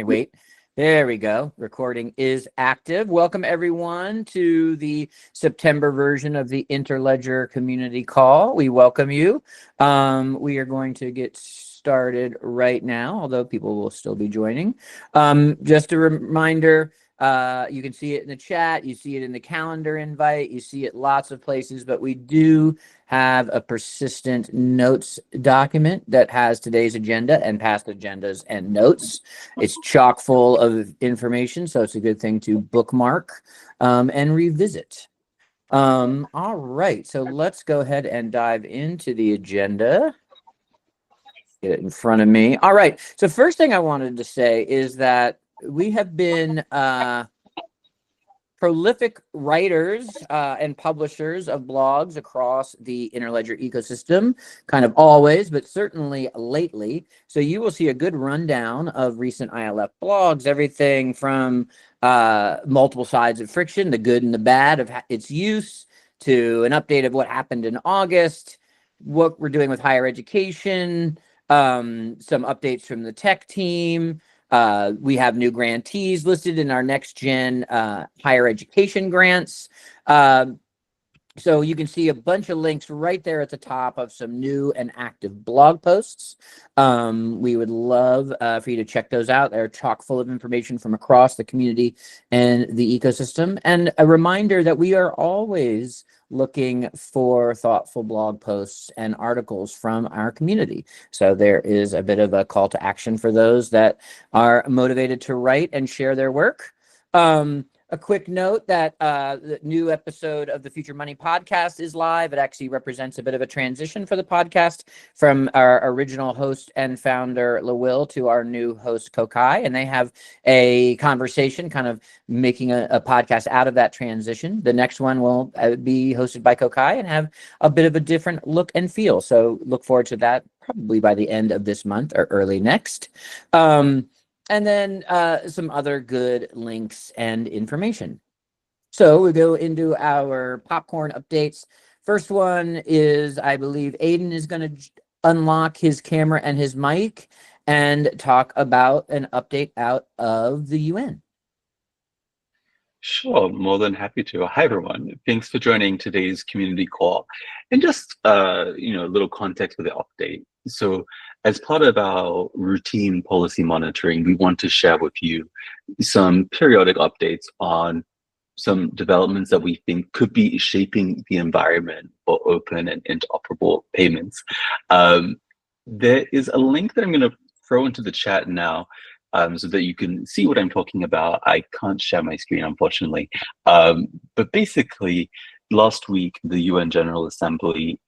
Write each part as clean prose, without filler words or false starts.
Wait. There we go. Recording is active. Welcome everyone to the September version of the Interledger community call. We welcome you. We are going to get started right now, although people will still be joining. Just a reminder, you can see it in the chat, you see it in the calendar invite, you see it lots of places, but we do have a persistent notes document that has today's agenda and past agendas and notes. It's chock full of information, so it's a good thing to bookmark and revisit. All right, so let's go ahead and dive into the agenda. Get it in front of me. All right, so first thing I wanted to say is that we have been prolific writers and publishers of blogs across the Interledger ecosystem, kind of always, but certainly lately. So you will see a good rundown of recent ILF blogs, everything from multiple sides of friction, the good and the bad of its use, to an update of what happened in August, what we're doing with higher education, some updates from the tech team. We have new grantees listed in our next gen higher education grants. So you can see a bunch of links right there at the top of some new and active blog posts. We would love for you to check those out. They're chock full of information from across the community and the ecosystem. And a reminder that we are always looking for thoughtful blog posts and articles from our community. So there is a bit of a call to action for those that are motivated to write and share their work. A quick note that the new episode of the Future Money podcast is live. It actually represents a bit of a transition for the podcast from our original host and founder, LaWill, to our new host, Kokai. And they have a conversation kind of making a podcast out of that transition. The next one will be hosted by Kokai and have a bit of a different look and feel. So look forward to that probably by the end of this month or early next. And then some other good links and information. So we go into our popcorn updates. First one is, I believe, Aiden is going to unlock his camera and his mic and talk about an update out of the UN. Sure, more than happy to. Hi, everyone. Thanks for joining today's community call. And just, a little context for the update. So as part of our routine policy monitoring, we want to share with you some periodic updates on some developments that we think could be shaping the environment for open and interoperable payments. There is a link that I'm going to throw into the chat now, so that you can see what I'm talking about. I can't share my screen, unfortunately. But basically, last week, the UN General Assembly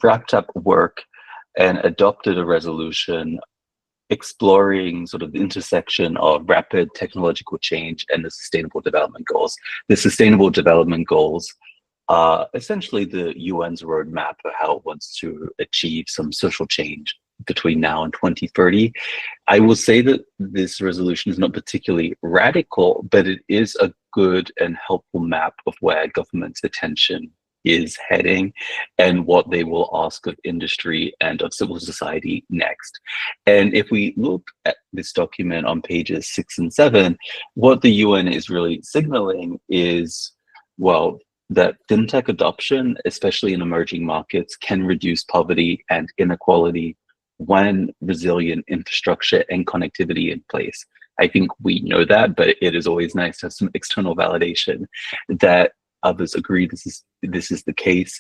wrapped up work and adopted a resolution exploring sort of the intersection of rapid technological change and the Sustainable Development Goals. The Sustainable Development Goals are essentially the UN's roadmap for how it wants to achieve some social change between now and 2030. I will say that this resolution is not particularly radical, but it is a good and helpful map of where government's attention is heading and what they will ask of industry and of civil society next. And if we look at this document on pages 6 and 7, what the UN is really signaling is, well, that fintech adoption, especially in emerging markets, can reduce poverty and inequality when resilient infrastructure and connectivity in place. I think we know that, but it is always nice to have some external validation that others agree this is the case.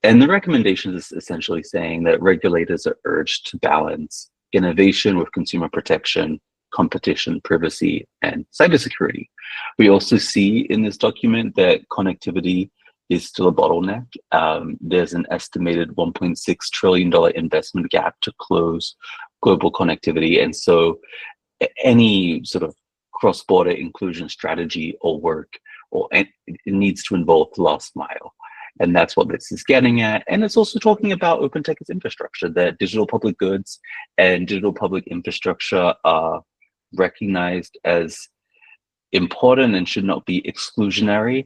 And the recommendation is essentially saying that regulators are urged to balance innovation with consumer protection, competition, privacy, and cybersecurity. We also see in this document that connectivity is still a bottleneck. There's an estimated $1.6 trillion investment gap to close global connectivity. And so any sort of cross-border inclusion strategy or work, it needs to involve the last mile. And that's what this is getting at. And it's also talking about open tech as infrastructure, that digital public goods and digital public infrastructure are recognized as important and should not be exclusionary.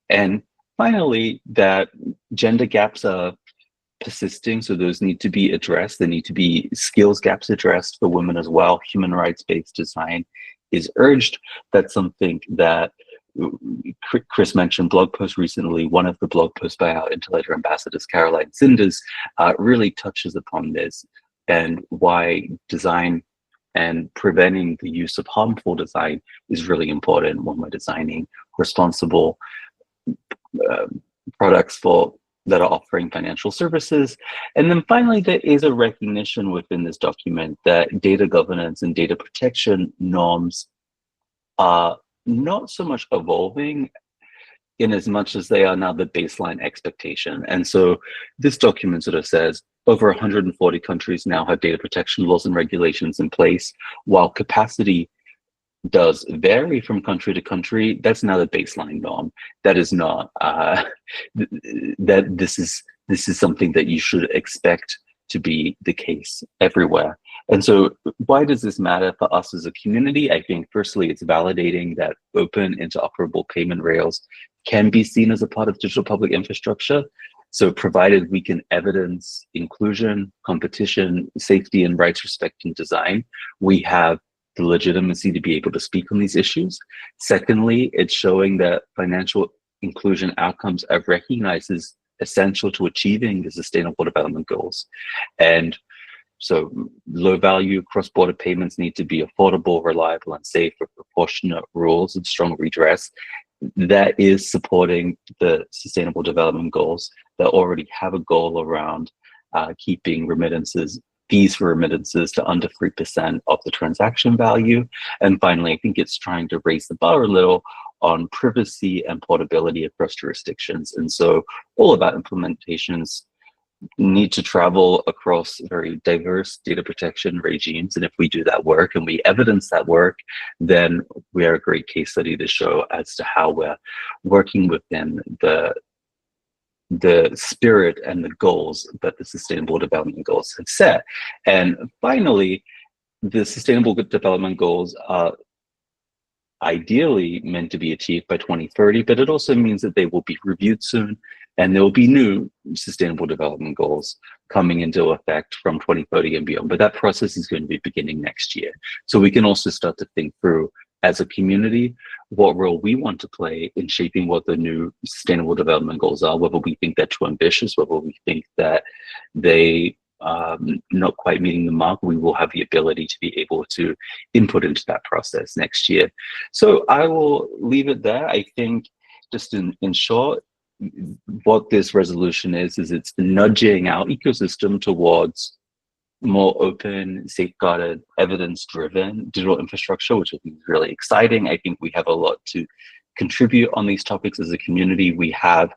And finally, that gender gaps are persisting, so those need to be addressed. There need to be skills gaps addressed for women as well. Human rights-based design is urged. That's something that Chris mentioned blog post recently. One of the blog posts by our Interledger ambassadors, Caroline Sinders, really touches upon this and why design and preventing the use of harmful design is really important when we're designing responsible products that are offering financial services. And then finally, there is a recognition within this document that data governance and data protection norms are not so much evolving in as much as they are now the baseline expectation. And so this document sort of says over 140 countries now have data protection laws and regulations in place. While capacity does vary from country to country, that's now the baseline norm. That is not that this is something that you should expect to be the case everywhere. And so why does this matter for us as a community? I think firstly, it's validating that open interoperable payment rails can be seen as a part of digital public infrastructure. So provided we can evidence inclusion, competition, safety, and rights respecting design, we have the legitimacy to be able to speak on these issues. Secondly, it's showing that financial inclusion outcomes are recognized as essential to achieving the Sustainable Development Goals. And so low value cross-border payments need to be affordable, reliable, and safe with proportionate rules and strong redress. That is supporting the Sustainable Development Goals that already have a goal around keeping fees for remittances to under 3% of the transaction value. And finally, I think it's trying to raise the bar a little on privacy and portability across jurisdictions. And so all of our implementations need to travel across very diverse data protection regimes. And if we do that work and we evidence that work, then we are a great case study to show as to how we're working within the spirit and the goals that the Sustainable Development Goals have set. And finally, the Sustainable Development Goals are ideally meant to be achieved by 2030, but it also means that they will be reviewed soon, and there will be new Sustainable Development Goals coming into effect from 2030 and beyond. But that process is going to be beginning next year. So we can also start to think through, as a community, what role we want to play in shaping what the new Sustainable Development Goals are, whether we think they're too ambitious, whether we think that they not quite meeting the mark. We will have the ability to be able to input into that process next year. So I will leave it there. I think just in short, what this resolution is it's nudging our ecosystem towards more open, safeguarded, evidence-driven digital infrastructure, which I think is really exciting. I think we have a lot to contribute on these topics as a community. We have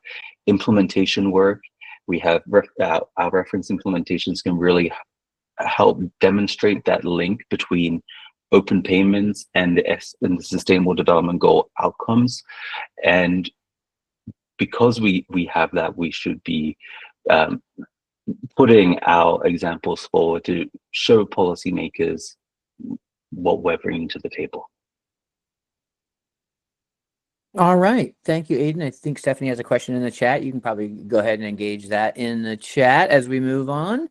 implementation work. We have our reference implementations can really help demonstrate that link between open payments and the Sustainable Development Goal outcomes. And because we have that, we should be putting our examples forward to show policymakers what we're bringing to the table. All right. Thank you, Aiden. I think Stephanie has a question in the chat. You can probably go ahead and engage that in the chat as we move on.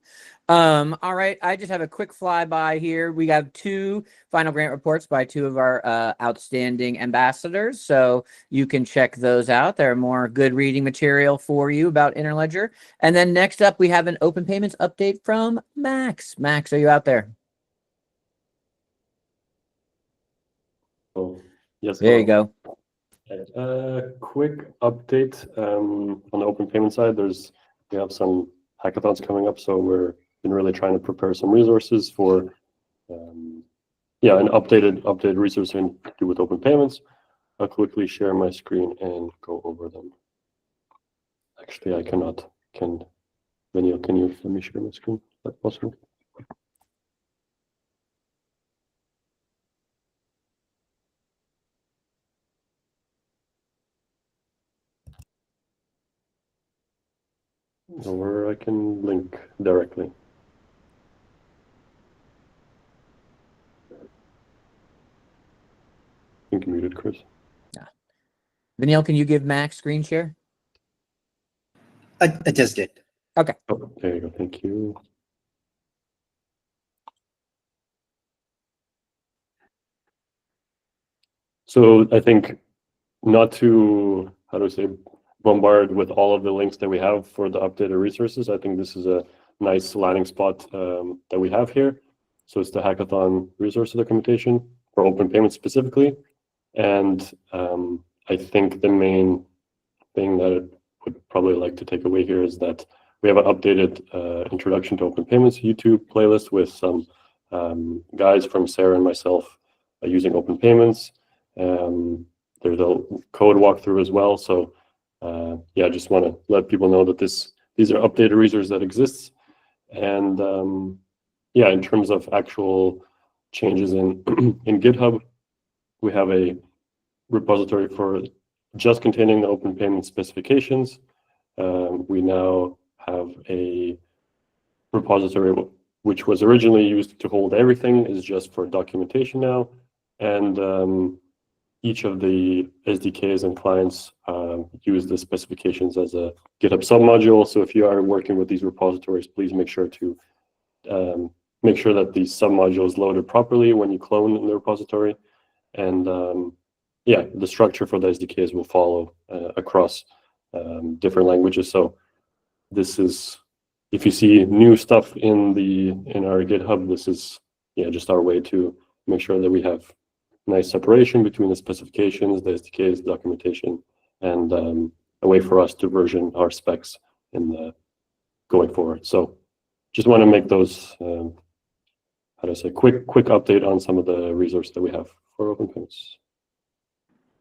All right. I just have a quick flyby here. We have 2 final grant reports by 2 of our outstanding ambassadors. So you can check those out. They're more good reading material for you about Interledger. And then next up, we have an open payments update from Max. Max, are you out there? Oh, yes. There you go. Quick update on the open payment side. We have some hackathons coming up, so we're been really trying to prepare some resources for an updated resource to do with open payments. I'll quickly share my screen and go over them. Actually, I cannot. Veniel, can you let me share my screen? Is that possible? Or I can link directly. I think you muted, Chris. Veniel, can you give Max screen share? I just did. Okay. Oh, there you go. Thank you. So I think not to, how do I say, bombard with all of the links that we have for the updated resources. I think this is a nice landing spot that we have here. So it's the hackathon resource documentation for open payments specifically. And I think the main thing that I would probably like to take away here is that we have an updated introduction to open payments YouTube playlist with some guys from Sarah and myself using open payments. There's a code walkthrough as well. So yeah, I just want to let people know that these are updated resources that exists. And yeah, in terms of actual changes in in GitHub, we have a repository for just containing the open payment specifications. We now have a repository which was originally used to hold everything, is just for documentation now. And each of the SDKs and clients use the specifications as a GitHub submodule. So if you are working with these repositories, please make sure to make sure that the submodule is loaded properly when you clone in the repository. And yeah, the structure for the SDKs will follow across different languages. So this is, if you see new stuff in our GitHub, this is just our way to make sure that we have nice separation between the specifications, the SDKs, documentation, and a way for us to version our specs in the going forward. So just want to make those how do I say, quick update on some of the resources that we have for open payments.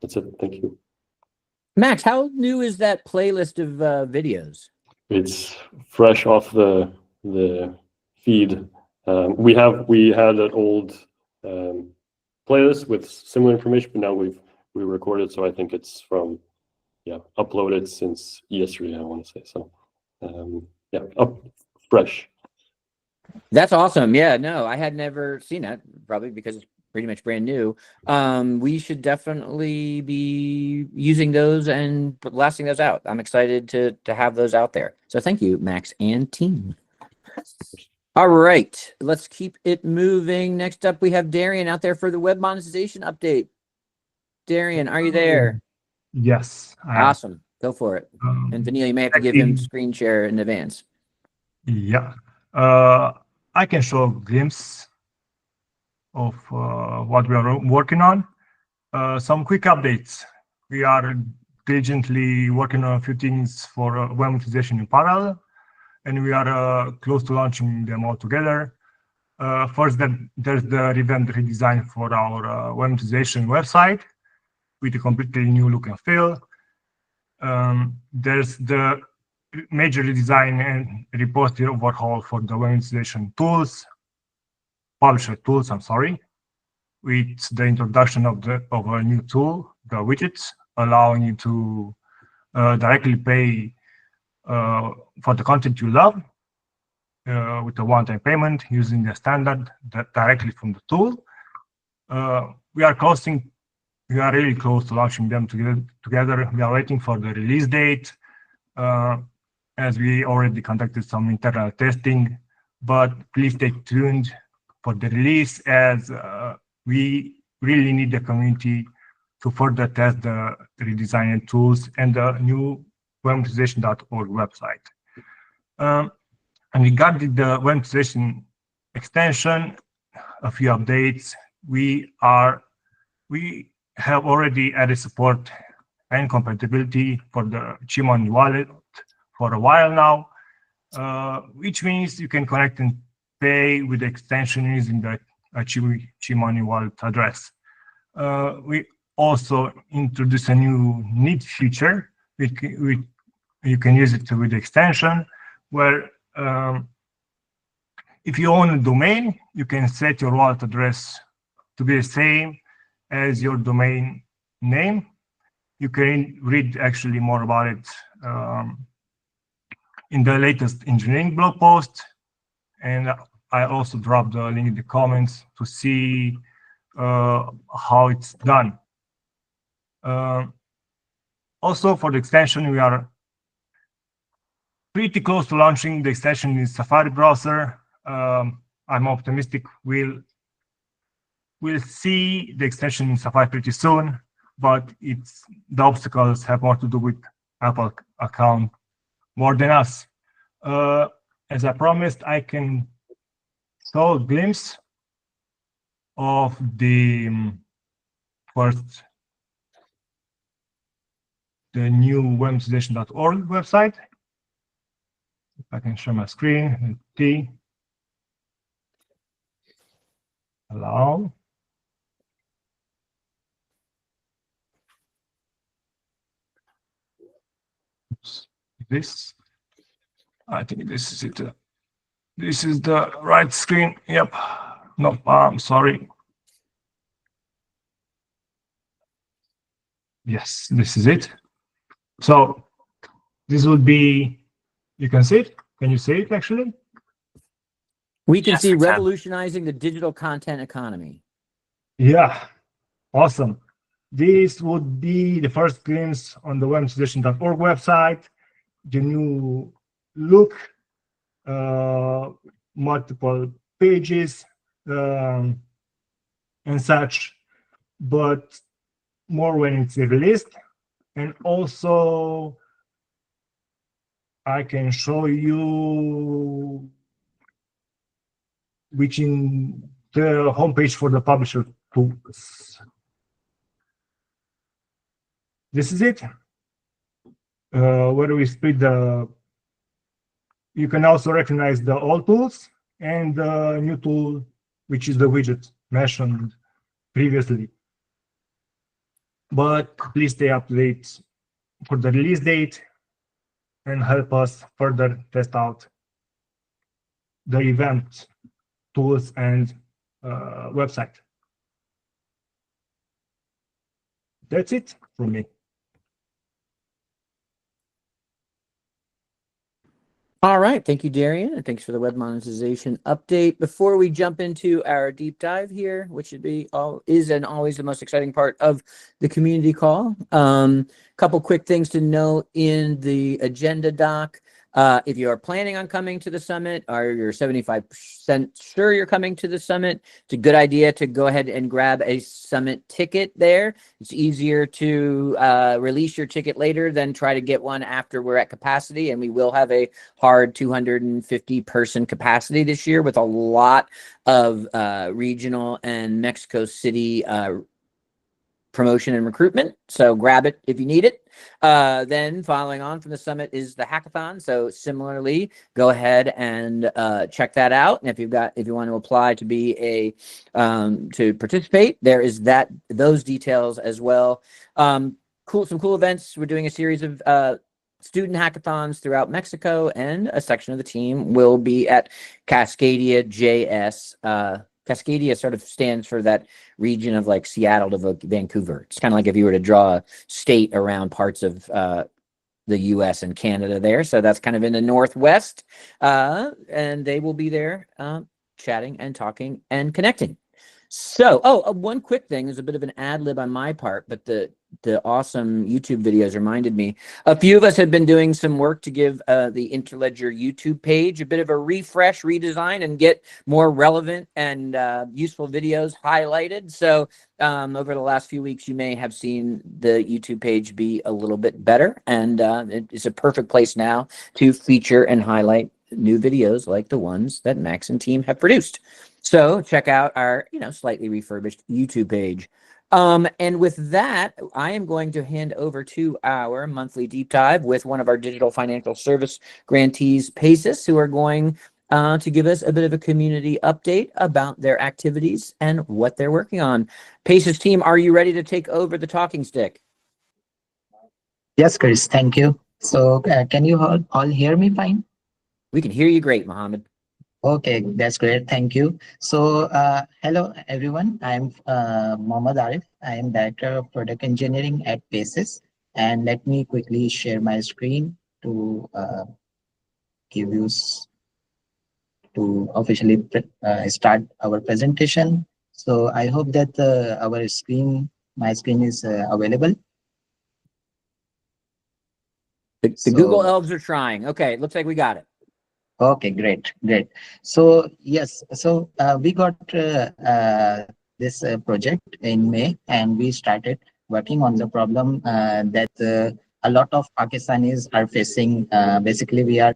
That's it. Thank you. Max, how new is that playlist of videos? It's fresh off the feed. We had an old playlist with similar information, but now we recorded, so I think it's from uploaded since yesterday, I want to say. So yeah, up fresh. That's awesome. Yeah, no, I had never seen that, probably because it's pretty much brand new. We should definitely be using those and blasting those out. I'm excited to have those out there. So thank you, Max and team. All right, let's keep it moving. Next up, we have Darian out there for the web monetization update. Darian, are you there? Yes, I am. Awesome. Go for it. And Vanille, you may have to give him screen share in advance. Yeah. I can show a glimpse of what we are working on. Some quick updates. We are diligently working on a few things for web monetization in parallel, and we are close to launching them all together. First, there's the revamped redesign for our web monetization website with a completely new look and feel. There's the major redesign and repository overhaul for the web monetization tools, publisher tools, I'm sorry, with the introduction of a new tool, the widgets, allowing you to directly pay for the content you love with a one-time payment using the standard directly from the tool. We are really close to launching them together. We are waiting for the release date, as we already conducted some internal testing, but please stay tuned for the release, as we really need the community to further test the redesigned tools and the new webmonetization.org website. And regarding the webmonetization extension, a few updates. We have already added support and compatibility for the Chimon wallet for a while now, which means you can connect and pay with the extension using the Chimon wallet address. We also introduced a new need feature. You can use it with the extension, where if you own a domain, you can set your wallet address to be the same as your domain name. You can read actually more about it in the latest engineering blog post, and I also dropped the link in the comments to see how it's done. Also, for the extension, we are pretty close to launching the extension in Safari browser. I'm optimistic we'll see the extension in Safari pretty soon, but the obstacles have more to do with Apple account more than us. As I promised, I can show a glimpse of the first, the new webmonetization.org website. If I can share my screen, T. Allow. Oops. This. I think this is it. This is the right screen. Yep. No, I'm sorry. Yes, this is it. So this would be, you can see it. Can you see it actually? We can Yes, see we can. revolutionizing the digital content economy. Yeah, awesome. This would be the first glimpse on the webmonetization.org website, the new look, multiple pages, and such, but more when it's released. And also, I can show you which in the homepage for the publisher tools. This is it. Where we split the, you can also recognize the old tools and the new tool, which is the widget mentioned previously. But please stay up to date for the release date and help us further test out the event tools and website. That's it from me. All right. Thank you, Darian. And thanks for the web monetization update. Before we jump into our deep dive here, which should be is and always the most exciting part of the community call. Couple quick things to note in the agenda doc. If you are planning on coming to the summit, or you're 75% sure you're coming to the summit, it's a good idea to go ahead and grab a summit ticket there. It's easier to release your ticket later than try to get one after we're at capacity, and we will have a hard 250 person capacity this year with a lot of regional and Mexico City promotion and recruitment. So grab it if you need it. Then following on from the summit is the hackathon. So similarly, go ahead and check that out. And if you want to apply to be to participate, there is those details as well. Some cool events. We're doing a series of student hackathons throughout Mexico, and a section of the team will be at Cascadia JS. Cascadia sort of stands for that region of like Seattle to Vancouver. It's kind of like if you were to draw a state around parts of the US and Canada there. So that's kind of in the Northwest. And they will be there chatting and talking and connecting. So, one quick thing is a bit of an ad lib on my part, but the awesome YouTube videos reminded me. A few of us have been doing some work to give the Interledger YouTube page a bit of a refresh, redesign, and get more relevant and useful videos highlighted. So over the last few weeks, you may have seen the YouTube page be a little bit better, and it's a perfect place now to feature and highlight new videos like the ones that Max and team have produced. So check out our, slightly refurbished YouTube page. And with that, I am going to hand over to our monthly deep dive with one of our digital financial service grantees, Paces, who are going to give us a bit of a community update about their activities and what they're working on. Paces team, are you ready to take over the talking stick? Yes, Chris, thank you. So can you all hear me fine? We can hear you great, Mohammed. Okay, that's great. Thank you. So, hello everyone. I'm Mohammad Arif. I am Director of Product Engineering at Paces. And let me quickly share my screen to give you to officially start our presentation. So I hope that my screen is available. The Google elves are trying. Okay, looks like we got it. Okay, great. So yes, so we got this project in May, and we started working on the problem that a lot of Pakistanis are facing. Basically, we are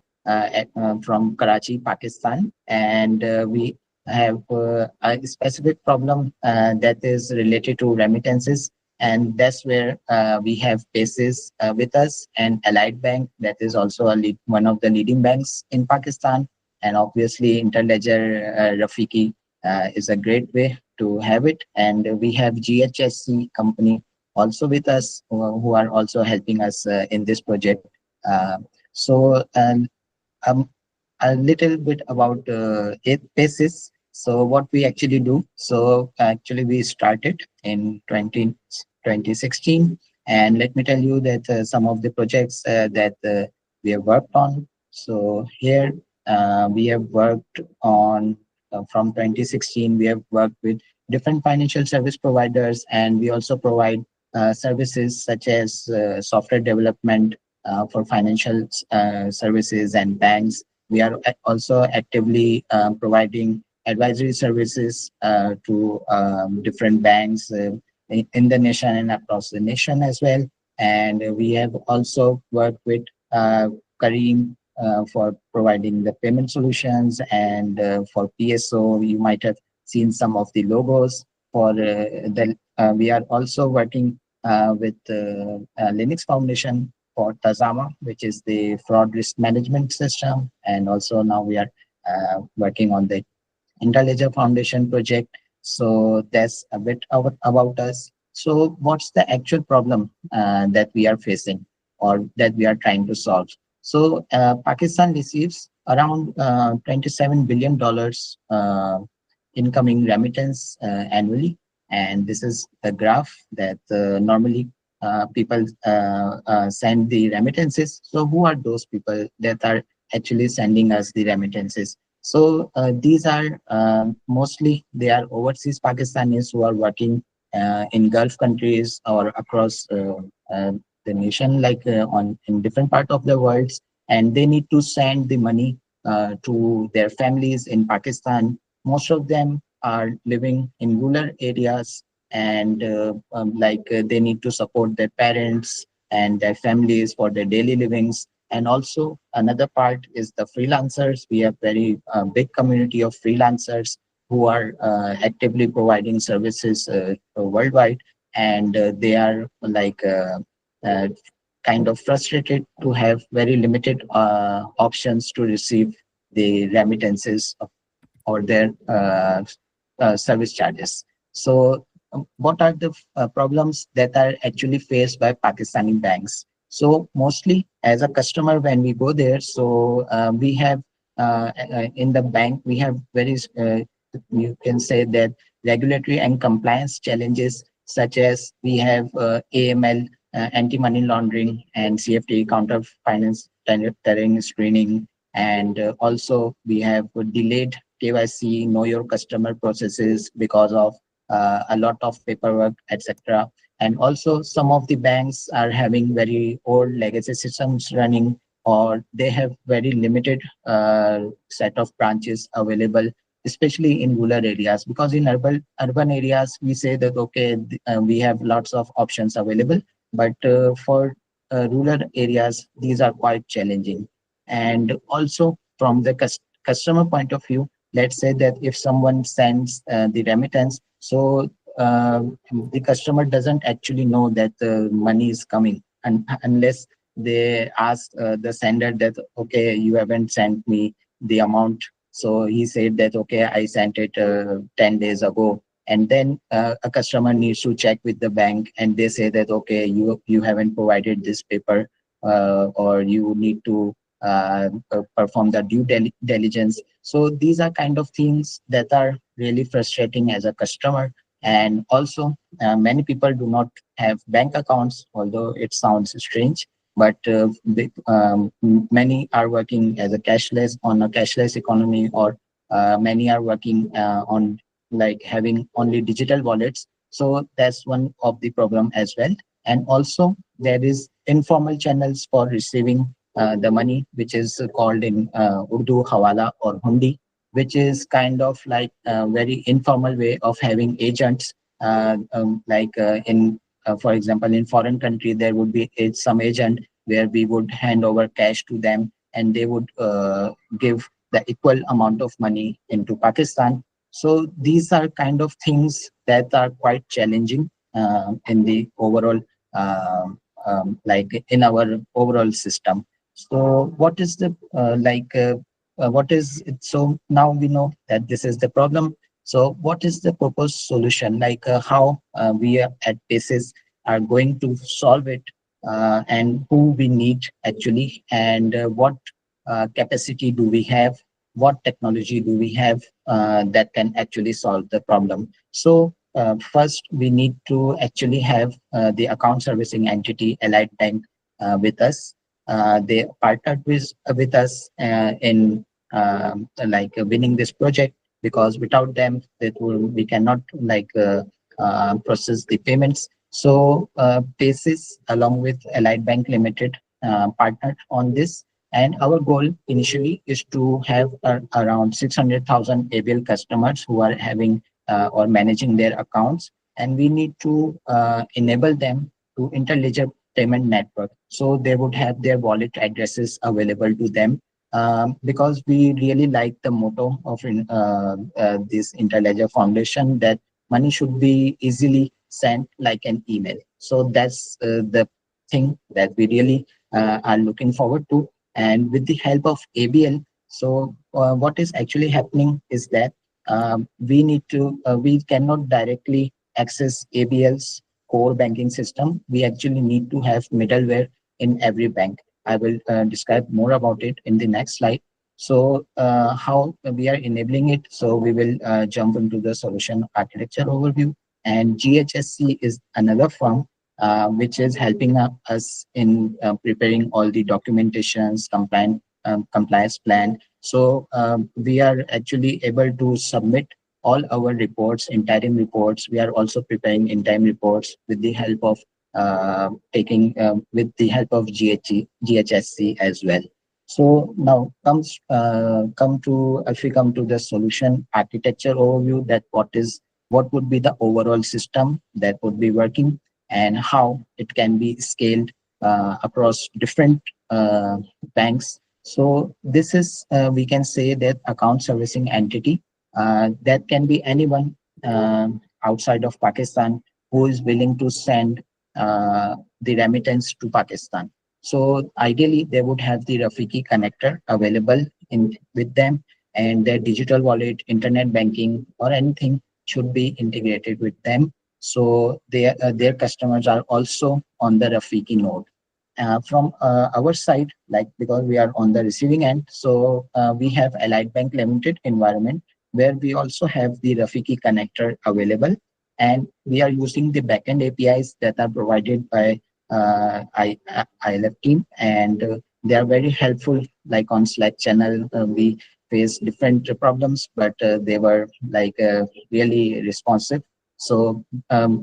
from Karachi, Pakistan, and we have a specific problem that is related to remittances, and that's where we have Basis with us, and Allied Bank, that is also one of the leading banks in Pakistan, and obviously Interledger Rafiki is a great way to have it, and we have GHSC company also with us who are also helping us in this project. Uh, so um, a little bit about Basis. So what we actually do, so actually we started in 2016, and let me tell you that some of the projects that we have worked on. So here we have worked on from 2016, we have worked with different financial service providers, and we also provide services such as software development for financial services and banks. We are also actively providing advisory services to different banks in the nation and across the nation as well. And we have also worked with Kareem for providing the payment solutions, and for PSO, you might have seen some of the logos. For we are also working with Linux Foundation for Tazama, which is the fraud risk management system. And also now we are working on the Interledger Foundation project. So that's a bit about us. So what's the actual problem that we are facing or that we are trying to solve? So Pakistan receives around $27 billion incoming remittance annually. And this is the graph that normally people send the remittances. So who are those people that are actually sending us the remittances? So these are mostly they are overseas Pakistanis who are working in Gulf countries or across the nation, like on in different part of the world, and they need to send the money to their families in Pakistan. Most of them are living in rural areas, and they need to support their parents and their families for their daily livings. And also another part is the freelancers. We have very big community of freelancers who are actively providing services worldwide, and they are uh, kind of frustrated to have very limited options to receive the remittances or their service charges. So what are the problems that are actually faced by Pakistani banks? So mostly as a customer, when we go there, so we have in the bank, we have you can say that regulatory and compliance challenges, such as we have AML, anti-money laundering, and CFT, counter finance terrorism screening. And also we have delayed KYC, know your customer processes because of a lot of paperwork, etc. And also some of the banks are having very old legacy systems running, or they have very limited set of branches available, especially in rural areas. Because in urban areas, we say that, okay, we have lots of options available, but for rural areas, these are quite challenging. And also from the customer point of view, let's say that if someone sends the remittance, so the customer doesn't actually know that the money is coming, and unless they ask the sender that, okay, you haven't sent me the amount. So he said that, okay, I sent it 10 days ago. And then a customer needs to check with the bank, and they say that, okay, you haven't provided this paper, or you need to perform the due diligence. So these are kind of things that are really frustrating as a customer. And also many people do not have bank accounts, although it sounds strange, but many are working as a cashless economy, or many are working on like having only digital wallets. So that's one of the problem as well. And also there is informal channels for receiving the money, which is called in Urdu Hawala or Hundi, which is kind of like a very informal way of having agents, for example, in foreign country, there would be some agent where we would hand over cash to them and they would give the equal amount of money into Pakistan. So these are kind of things that are quite challenging in the overall, like in our overall system. So what is the what is it? So now we know that this is the problem. So what is the proposed solution? How we are at Basis are going to solve it, and who we need actually, and what capacity do we have, what technology do we have that can actually solve the problem. So first, we need to actually have the account servicing entity, Allied Bank, with us. They partnered with us in winning this project, because without them, we cannot process the payments. So Basis, along with Allied Bank Limited, partnered on this. And our goal initially is to have around 600,000 ABL customers who are having or managing their accounts. And we need to enable them to Interledger payment network. So they would have their wallet addresses available to them, because we really like the motto of this Interledger Foundation, that money should be easily sent like an email. So that's the thing that we really are looking forward to. And with the help of ABL, so what is actually happening is that we cannot directly access ABL's core banking system. We actually need to have middleware in every bank. I will describe more about it in the next slide. So how we are enabling it. So we will jump into the solution architecture overview. And GHSC is another firm which is helping us in preparing all the documentations, compliance plan. So we are actually able to submit all our reports, interim reports. We are also preparing interim reports with the help of with the help of GHSC as well. So now if we come to the solution architecture overview, that what would be the overall system that would be working, and how it can be scaled across different banks. So this is, we can say that account servicing entity that can be anyone outside of Pakistan who is willing to send the remittance to Pakistan. So ideally, they would have the Rafiki connector available with them, and their digital wallet, internet banking, or anything should be integrated with them. So their customers are also on the Rafiki node. From our side, like, because we are on the receiving end, so we have Allied Bank Limited environment where we also have the Rafiki connector available, and we are using the backend APIs that are provided by ILF team, and they are very helpful. Like on Slack channel, we face different problems, but they were really responsive. So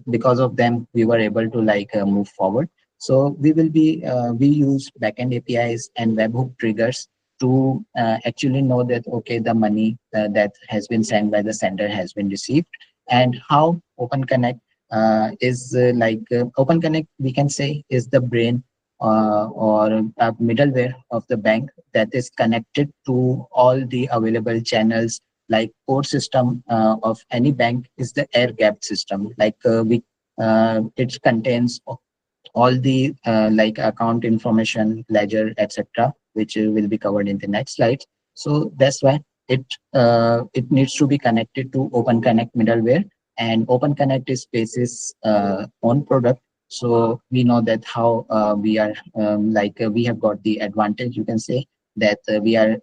because of them, we were able to move forward. So we use backend APIs and webhook triggers to actually know that, okay, the money that has been sent by the sender has been received. And how OpenConnect OpenConnect, we can say, is the brain or middleware of the bank that is connected to all the available channels. Like core system of any bank is the air gap system. It contains all the account information, ledger, etc., which will be covered in the next slide. So that's why it needs to be connected to OpenConnect middleware, and OpenConnect is Space's own product. So we know that how we are we have got the advantage, you can say, that we are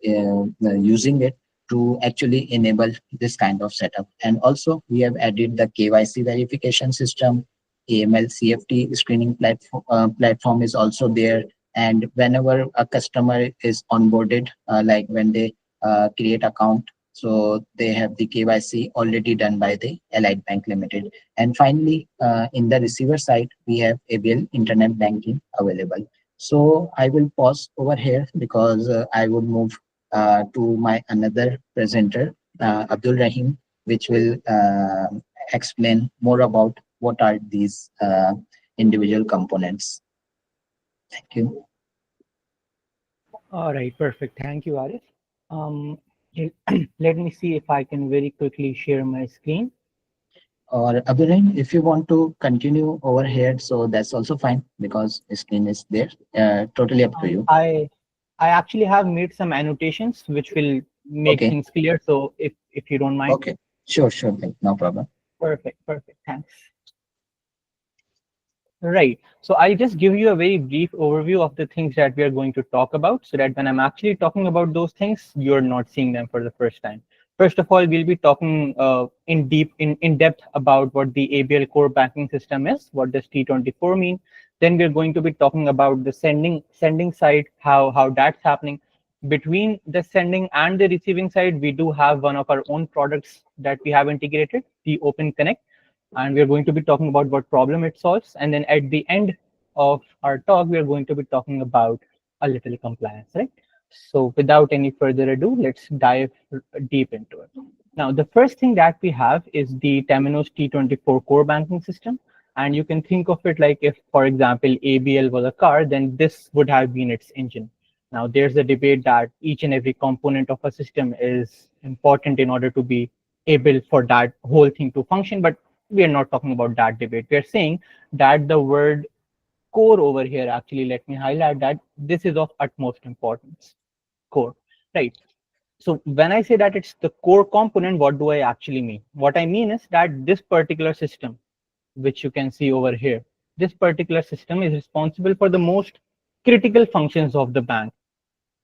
using it to actually enable this kind of setup. And also we have added the KYC verification system. AML CFT screening platform is also there. And whenever a customer is onboarded, like when they create account So they have the KYC already done by the Allied Bank Limited. And finally, in the receiver side, we have ABL Internet Banking available. So I will pause over here because I would move to my another presenter, Abdul Rahim, which will explain more about what are these individual components. Thank you. All right, perfect. Thank you, Arif. Um, let me see if I can very quickly share my screen. Or Abdul Rahim, if you want to continue over here, so that's also fine because the screen is there. Totally up to you. I actually have made some annotations which will make Okay. things clear. So if you don't mind. Okay. Sure, no problem. Perfect. Thanks. Right. So I'll just give you a very brief overview of the things that we are going to talk about so that when I'm actually talking about those things, you're not seeing them for the first time. First of all, we'll be talking in depth about what the ABL core banking system is. What does T24 mean? Then we're going to be talking about the sending side, how that's happening. Between the sending and the receiving side, we do have one of our own products that we have integrated, the Open Connect, and we're going to be talking about what problem it solves. And then at the end of our talk, we're going to be talking about a little compliance, right? So without any further ado, let's dive deep into it. Now, the first thing that we have is the Temenos T24 core banking system. And you can think of it like if, for example, ABL was a car, then this would have been its engine. Now, there's a debate that each and every component of a system is important in order to be able for that whole thing to function. But we are not talking about that debate. We are saying that the word core over here, actually, let me highlight that this is of utmost importance. Core, right? So when I say that it's the core component, what do I actually mean? What I mean is that this particular system, which you can see over here, this particular system is responsible for the most critical functions of the bank,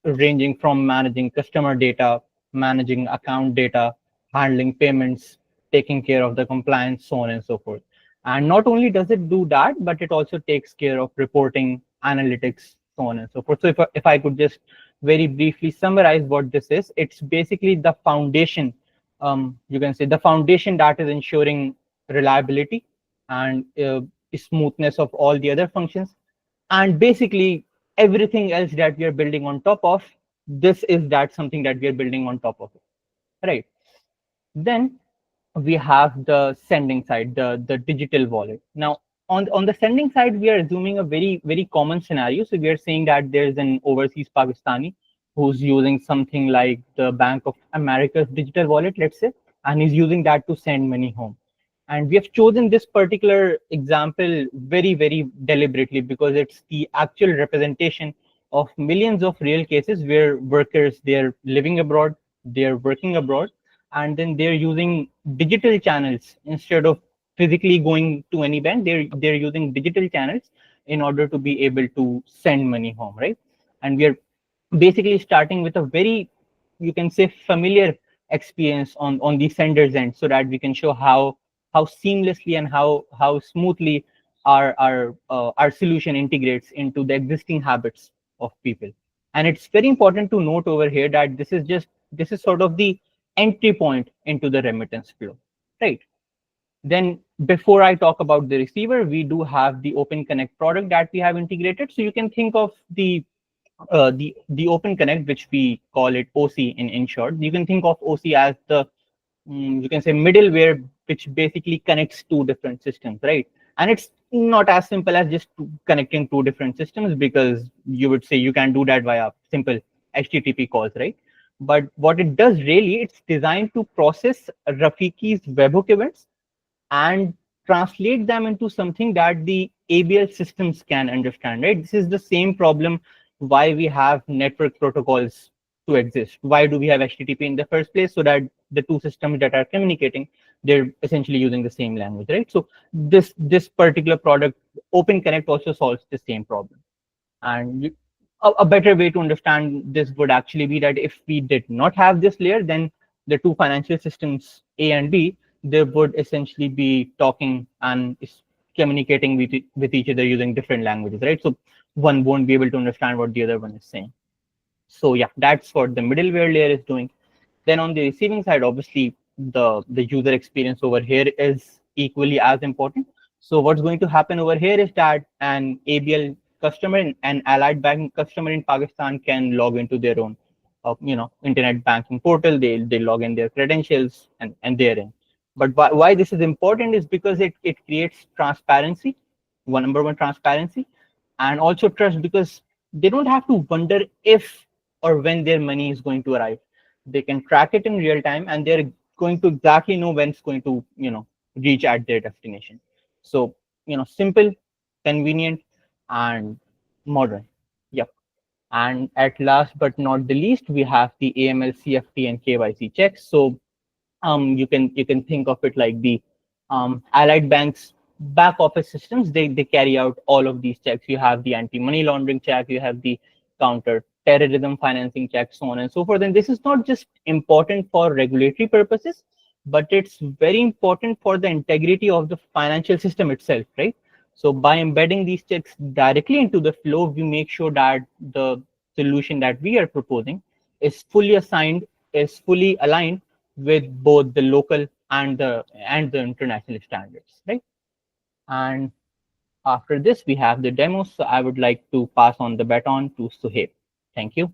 ranging from managing customer data, managing account data, handling payments, taking care of the compliance, so on and so forth. And not only does it do that, but it also takes care of reporting, analytics, so on and so forth. So if I could just very briefly summarize what this is, it's basically the foundation, you can say the foundation that is ensuring reliability and smoothness of all the other functions. And basically everything else that we are building on top of, this is that something that we are building on top of it, right? Then we have the sending side, the digital wallet. Now, on the sending side, we are assuming a very common scenario. So we are saying that there's an overseas Pakistani who's using something like the Bank of America's digital wallet, let's say, and he's using that to send money home. And we have chosen this particular example very deliberately because it's the actual representation of millions of real cases where workers, they're living abroad, they're working abroad, and then they're using digital channels instead of physically going to any bank. They're using digital channels in order to be able to send money home, right? And we are basically starting with a very, you can say, familiar experience on the sender's end, so that we can show how seamlessly and how smoothly our solution integrates into the existing habits of people. And it's very important to note over here that this is sort of the entry point into the remittance flow, right? Then before I talk about the receiver, we do have the Open Connect product that we have integrated. So you can think of the Open Connect, which we call it OC in short. You can think of OC as the you can say middleware, which basically connects two different systems, right? And it's not as simple as just connecting two different systems, because you would say you can do that via simple HTTP calls, right? But what it does really, it's designed to process Rafiki's webhook events and translate them into something that the ABL systems can understand, right? This is the same problem why we have network protocols to exist. Why do we have HTTP in the first place? So that the two systems that are communicating, they're essentially using the same language, right? So this particular product, Open Connect, also solves the same problem. And a better way to understand this would actually be that if we did not have this layer, then the two financial systems, A and B, they would essentially be talking and communicating with each other using different languages, right? So one won't be able to understand what the other one is saying. So yeah, that's what the middleware layer is doing. Then on the receiving side, obviously the user experience over here is equally as important. So what's going to happen over here is that an ABL customer and Allied Bank customer in Pakistan can log into their own internet banking portal. They log in their credentials and they're in. But why this is important is because it creates transparency, number one, transparency, and also trust, because they don't have to wonder if or when their money is going to arrive. They can track it in real time, and they're going to exactly know when it's going to reach at their destination. So simple, convenient, and modern. Yep. And at last but not the least, we have the AML, CFT, and KYC checks. So you can think of it like the allied banks back office systems. They carry out all of these checks. You have the anti-money laundering check, you have the counter terrorism financing check, so on and so forth. And this is not just important for regulatory purposes, but it's very important for the integrity of the financial system itself, right? So by embedding these checks directly into the flow, we make sure that the solution that we are proposing is fully assigned, is fully aligned with both the local and the international standards, right? And after this, we have the demo. So I would like to pass on the baton to Suhaib. Thank you.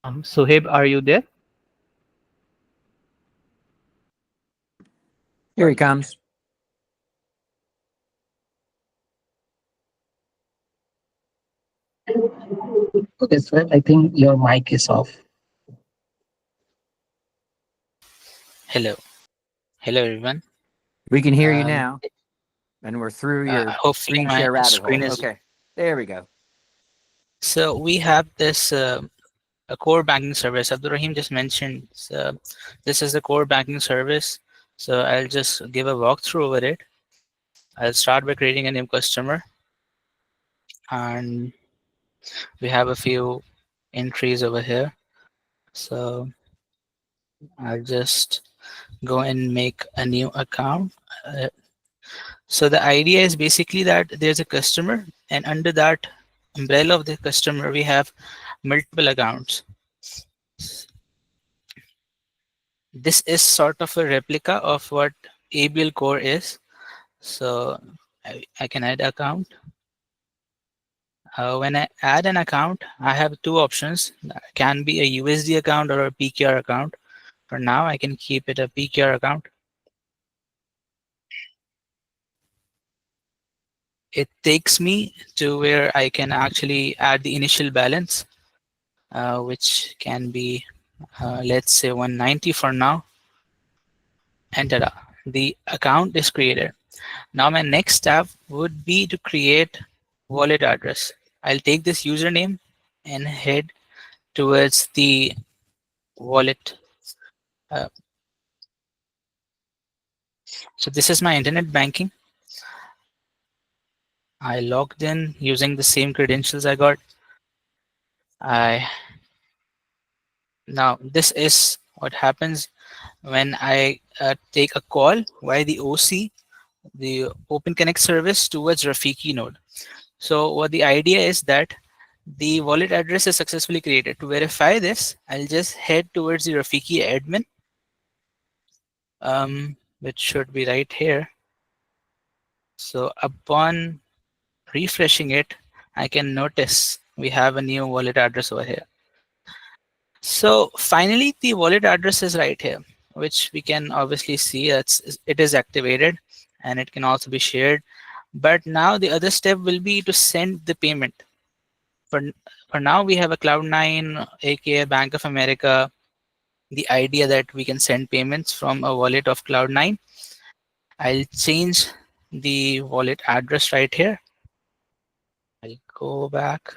Suhaib, are you there? Here he comes. Okay, sir, I think your mic is off. Hello. Hello, everyone. We can hear you Um, now, and we're through your Hopefully screen my share rabbit screen hole. is... Okay, there we go. So we have this a core banking service. Abdul Rahim just mentioned this is the core banking service. So I'll just give a walkthrough over it. I'll start by creating a new customer, and we have a few entries over here. So I'll just go and make a new account. So the idea is basically that there's a customer, and under that umbrella of the customer, we have multiple accounts. This is sort of a replica of what ABL core is. So I can add account. When I add an account, I have two options. It can be a USD account or a PKR account. For now, I can keep it a PKR account. It takes me to where I can actually add the initial balance, which can be, let's say, 190 for now. And ta-da, the account is created. Now my next step would be to create wallet address. I'll take this username and head towards the wallet. So this is my internet banking. I logged in using the same credentials I got. Now this is what happens when I take a call via the OC, the Open Connect service, towards Rafiki node. So what the idea is that the wallet address is successfully created. To verify this, I'll just head towards the Rafiki admin, which should be right here. So upon refreshing it, I can notice we have a new wallet address over here. So finally, the wallet address is right here, which we can obviously see it is activated, and it can also be shared. But now the other step will be to send the payment. For now, we have a Cloud9, aka Bank of America, the idea that we can send payments from a wallet of Cloud9. I'll change the wallet address right here. I'll go back.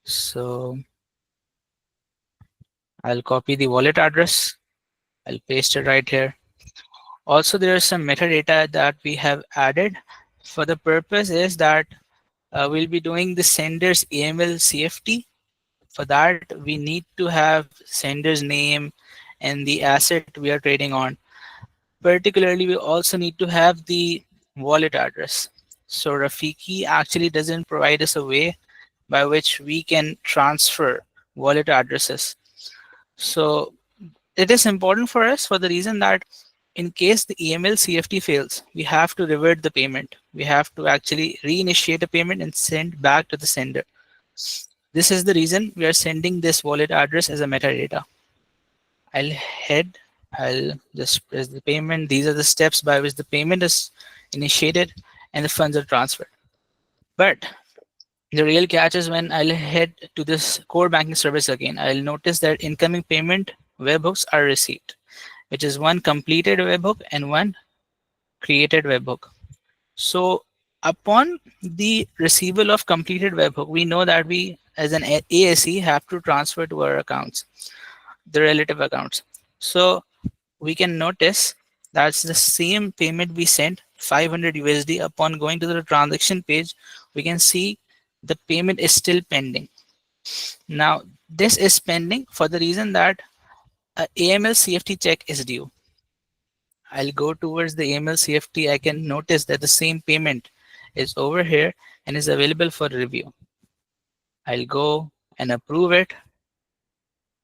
So I'll copy the wallet address. I'll paste it right here. Also, there is some metadata that we have added. For the purpose is that we'll be doing the sender's AML CFT. For that, we need to have sender's name and the asset we are trading on. Particularly, we also need to have the wallet address. So Rafiki actually doesn't provide us a way by which we can transfer wallet addresses. So it is important for us for the reason that in case the EML CFT fails, we have to revert the payment. We have to actually reinitiate a payment and send back to the sender. This is the reason we are sending this wallet address as a metadata. I'll just press the payment. These are the steps by which the payment is initiated and the funds are transferred. But the real catch is when I'll head to this core banking service again, I'll notice that incoming payment webhooks are received, which is one completed webhook and one created webhook. So upon the receival of completed webhook, we know that we as an ASE have to transfer to our accounts, the relative accounts. So we can notice that's the same payment we sent 500 USD. Upon going to the transaction page, we can see the payment is still pending. Now this is pending for the reason that a AML CFT check is due. I'll go towards the AML CFT. I can notice that the same payment is over here and is available for review. I'll go and approve it.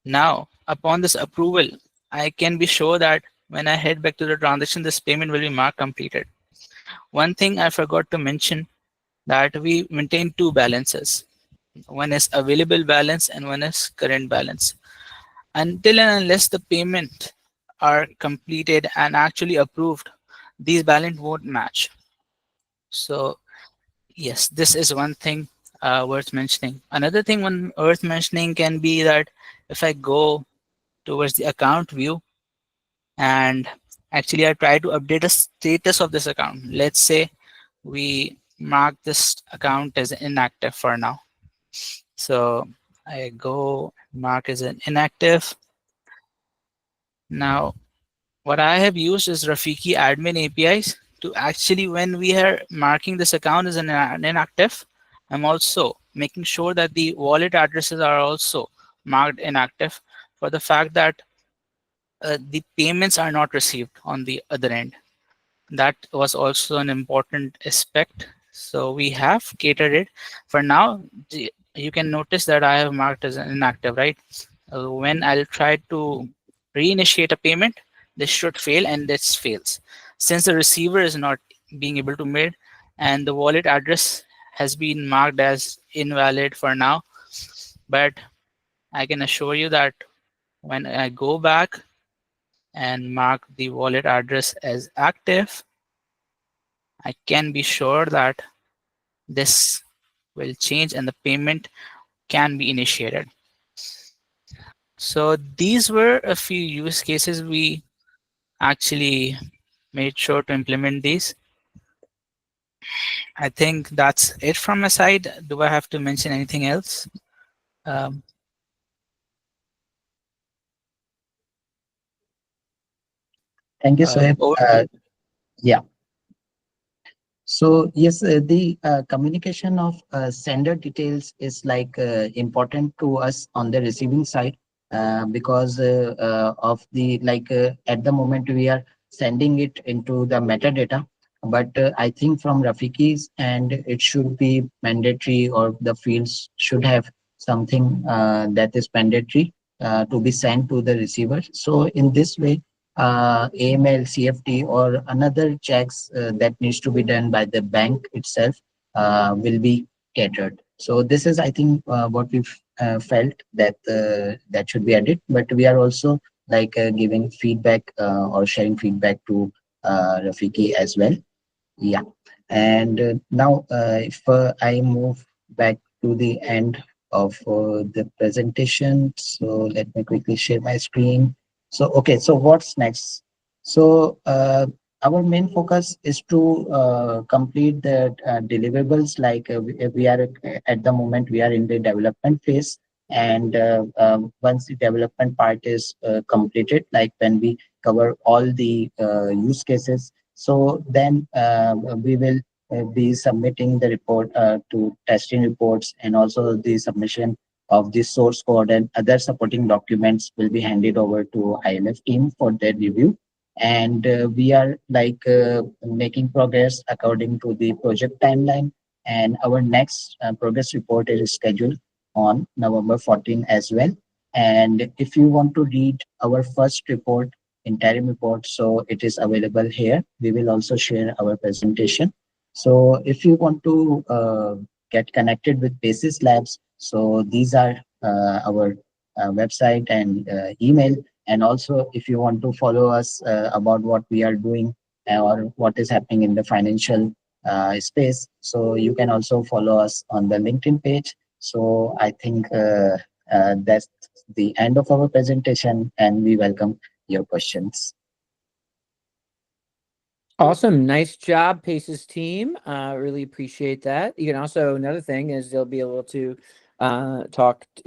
Now, upon this approval, I can be sure that when I head back to the transaction, this payment will be marked completed. One thing I forgot to mention that we maintain two balances. One is available balance and one is current balance. Until and unless the payment are completed and actually approved, these balance won't match. So yes, this is one thing worth mentioning. Another thing worth mentioning can be that if I go towards the account view and actually I try to update the status of this account. Let's say we mark this account as inactive for now. So I go mark as an inactive. Now, what I have used is Rafiki admin APIs to actually, when we are marking this account as an inactive, I'm also making sure that the wallet addresses are also marked inactive for the fact that the payments are not received on the other end. That was also an important aspect. So we have catered it. For now, you can notice that I have marked as inactive, right? When I'll try to reinitiate a payment, this should fail and this fails. Since the receiver is not being able to made and the wallet address has been marked as invalid for now, but I can assure you that when I go back and mark the wallet address as active, I can be sure that this will change and the payment can be initiated. So these were a few use cases we actually made sure to implement these. I think that's it from my side. Do I have to mention anything else? Thank you, Soeb. Yeah. So yes, the communication of sender details is like important to us on the receiving side because of the at the moment we are sending it into the metadata. But I think from Rafiki's and it should be mandatory or the fields should have something that is mandatory to be sent to the receiver. So in this way, AML, CFT, or another checks that needs to be done by the bank itself will be catered. So this is, I think, what we've felt that that should be added. But we are also giving feedback or sharing feedback to Rafiki as well. Yeah. And now, if I move back to the end of the presentation, so let me quickly share my screen. So, okay, so what's next? So, our main focus is to complete the deliverables. We are at the moment, we are in the development phase. And once the development part is completed, like when we cover all the use cases, so then we will be submitting the report to testing reports and also the submission of the source code and other supporting documents will be handed over to IMF team for their review. And we are like making progress according to the project timeline. And our next progress report is scheduled on November 14 as well. And if you want to read our first report, interim report, so it is available here. We will also share our presentation. So if you want to get connected with Basis Labs, so these are our website and email. And also, if you want to follow us about what we are doing or what is happening in the financial space, so you can also follow us on the LinkedIn page. So I think that's the end of our presentation, and we welcome your questions. Awesome. Nice job, Paces team. Really appreciate that. You can also, another thing is they'll be able to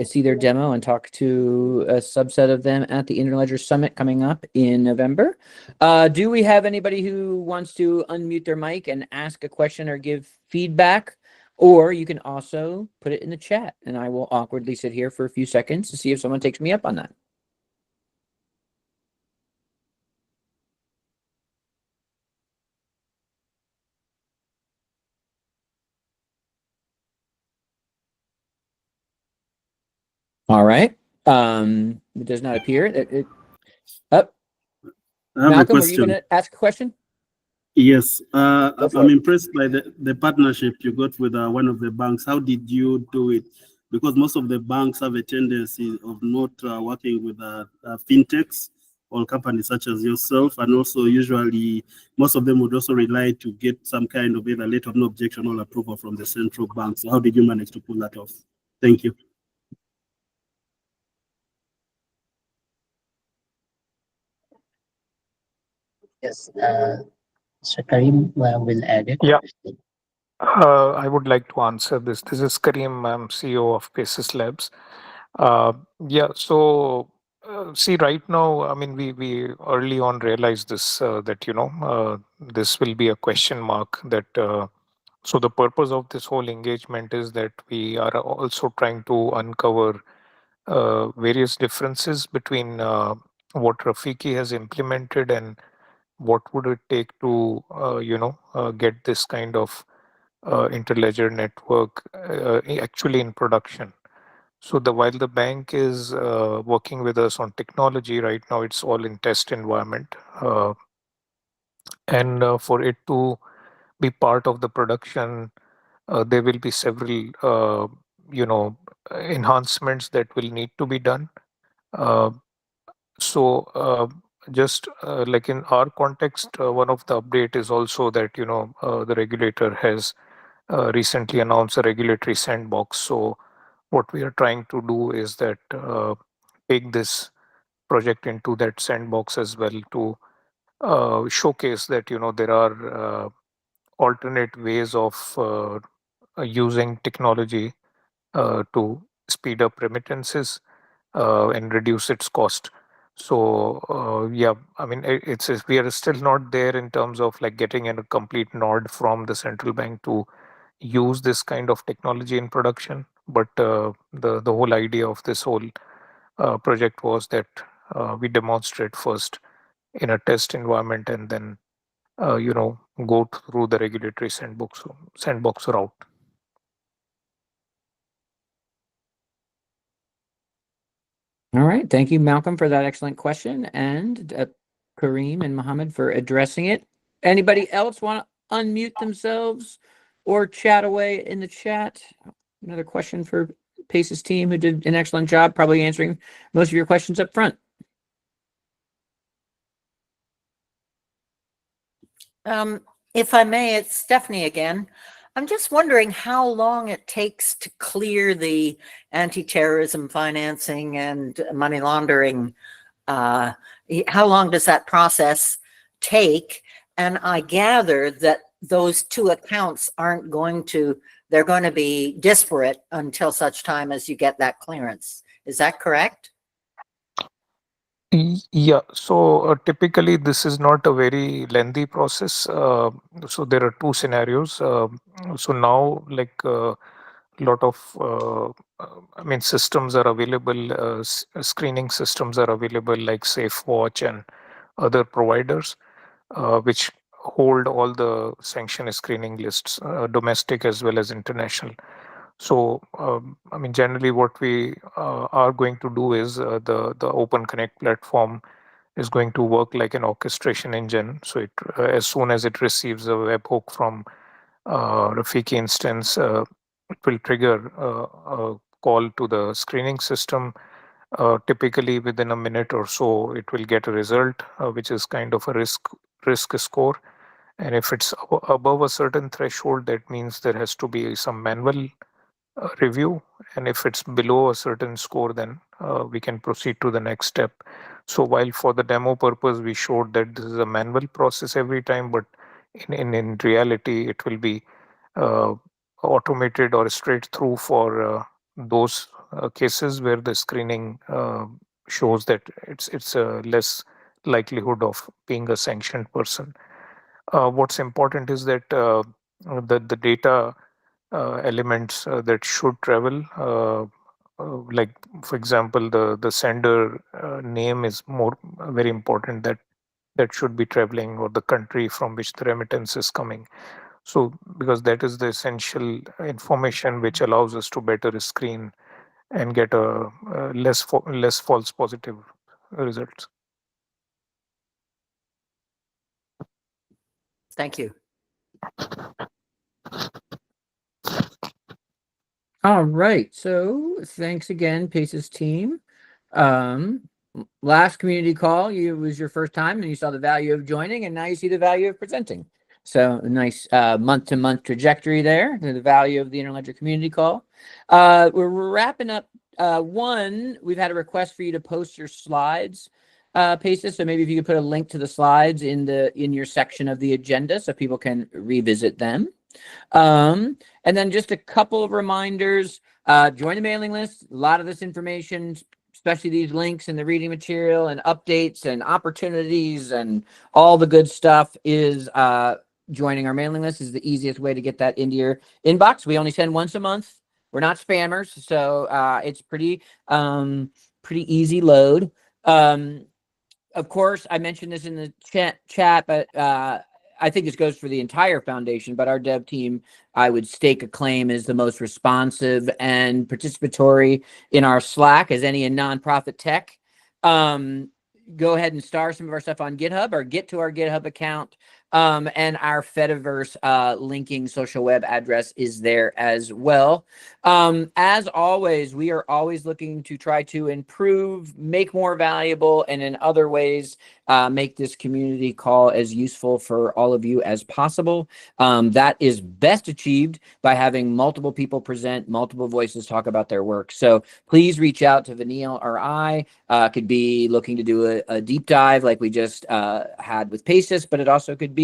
see their demo and talk to a subset of them at the Interledger Summit coming up in November. Do we have anybody who wants to unmute their mic and ask a question or give feedback? Or you can also put it in the chat, and I will awkwardly sit here for a few seconds to see if someone takes me up on that. All right. It does not appear that it. Up. I have a Malcolm, were you question. going to ask a question? Yes, Go for I'm it. impressed by the partnership you got with one of the banks. How did you do it? Because most of the banks have a tendency of not working with fintechs or companies such as yourself, and also usually most of them would also rely to get some kind of either letter of no objection or approval from the central bank. So how did you manage to pull that off? Thank you. Yes, so Karim will add it. Yeah. I would like to answer this. This is Karim. I'm CEO of Basis Labs. Yeah, so see, right now, I mean, we early on realized this that this will be a question mark. That so the purpose of this whole engagement is that we are also trying to uncover various differences between what Rafiki has implemented and what would it take to get this kind of interledger network actually in production. So while the bank is working with us on technology right now, it's all in test environment, and for it to be part of the production, there will be several you know enhancements that will need to be done. Uh, so just like in our context, one of the update is also that the regulator has recently announced a regulatory sandbox. So what we are trying to do is that take this project into that sandbox as well to showcase that there are alternate ways of using technology to speed up remittances and reduce its cost. So yeah, I mean we are still not there in terms of like getting a complete nod from the central bank to use this kind of technology in production. But the whole idea of this whole project was that we demonstrate first in a test environment and then go through the regulatory sandbox route. All right. Thank you, Malcolm, for that excellent question, and Kareem and Mohammed for addressing it. Anybody else want to unmute themselves or chat away in the chat? Another question for Pace's team, who did an excellent job probably answering most of your questions up front. If I may, it's Stephanie again. I'm just wondering how long it takes to clear the anti-terrorism financing and money laundering. How long does that process take? And I gather that those two accounts aren't going to, they're going to be disparate until such time as you get that clearance. Is that correct? Yeah, so typically this is not a very lengthy process. So there are two scenarios. So now, like lot of I mean, systems are available, screening systems are available like SafeWatch and other providers, which hold all the sanction screening lists, domestic as well as international. So, I mean, generally what we are going to do is the Open Connect platform is going to work like an orchestration engine. So it as soon as it receives a webhook from Rafiki instance, it will trigger a call to the screening system. Typically within a minute or so, it will get a result, which is kind of a risk score. And if it's above a certain threshold, that means there has to be some manual review. And if it's below a certain score, then we can proceed to the next step. So while for the demo purpose, we showed that this is a manual process every time, but in reality, it will be automated or straight through for those cases where the screening shows that it's a less likelihood of being a sanctioned person. What's important is that the data elements that should travel, like for example, the sender name is more very important, that should be traveling, or the country from which the remittance is coming. So because that is the essential information which allows us to better screen and get a less false positive results. Thank you. All right. So thanks again, Pace's team. Last community call, it was your first time and you saw the value of joining, and now you see the value of presenting. So a nice month-to-month trajectory there, the value of the Interledger community call. We're wrapping up. One, we've had a request for you to post your slides, Paces. So maybe if you could put a link to the slides in your section of the agenda so people can revisit them. And then just a couple of reminders, join the mailing list. A lot of this information, especially these links and the reading material and updates and opportunities and all the good stuff, is joining our mailing list is the easiest way to get that into your inbox. We only send once a month. We're not spammers, so it's pretty easy load. Of course, I mentioned this in the chat, but I think this goes for the entire foundation, but our dev team, I would stake a claim, is the most responsive and participatory in our Slack as any in nonprofit tech. Go ahead and star some of our stuff on GitHub, or get to our GitHub account. And our Fediverse linking social web address is there as well. As always, we are always looking to try to improve, make more valuable, and in other ways make this community call as useful for all of you as possible. That is best achieved by having multiple people present, multiple voices talk about their work. So please reach out to Vanille or I. Could be looking to do a deep dive like we just had with Paces, but it also could be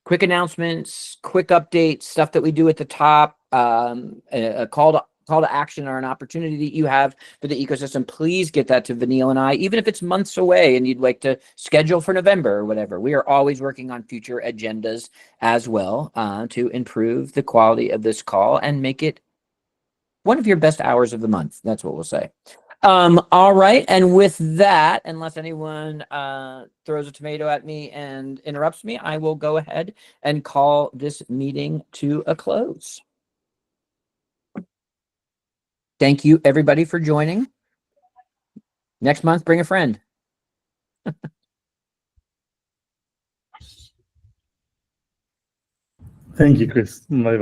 quick announcements, quick updates, stuff that we do at the top, a call to action or an opportunity that you have for the ecosystem. Please get that to Vanille and I, even if it's months away and you'd like to schedule for November or whatever. We are always working on future agendas as well to improve the quality of this call and make it one of your best hours of the month. That's what we'll say. All right. And with that, unless anyone throws a tomato at me and interrupts me, I will go ahead and call this meeting to a close. Thank you, everybody, for joining. Next month, bring a friend. Thank you, Chris. Bye-bye.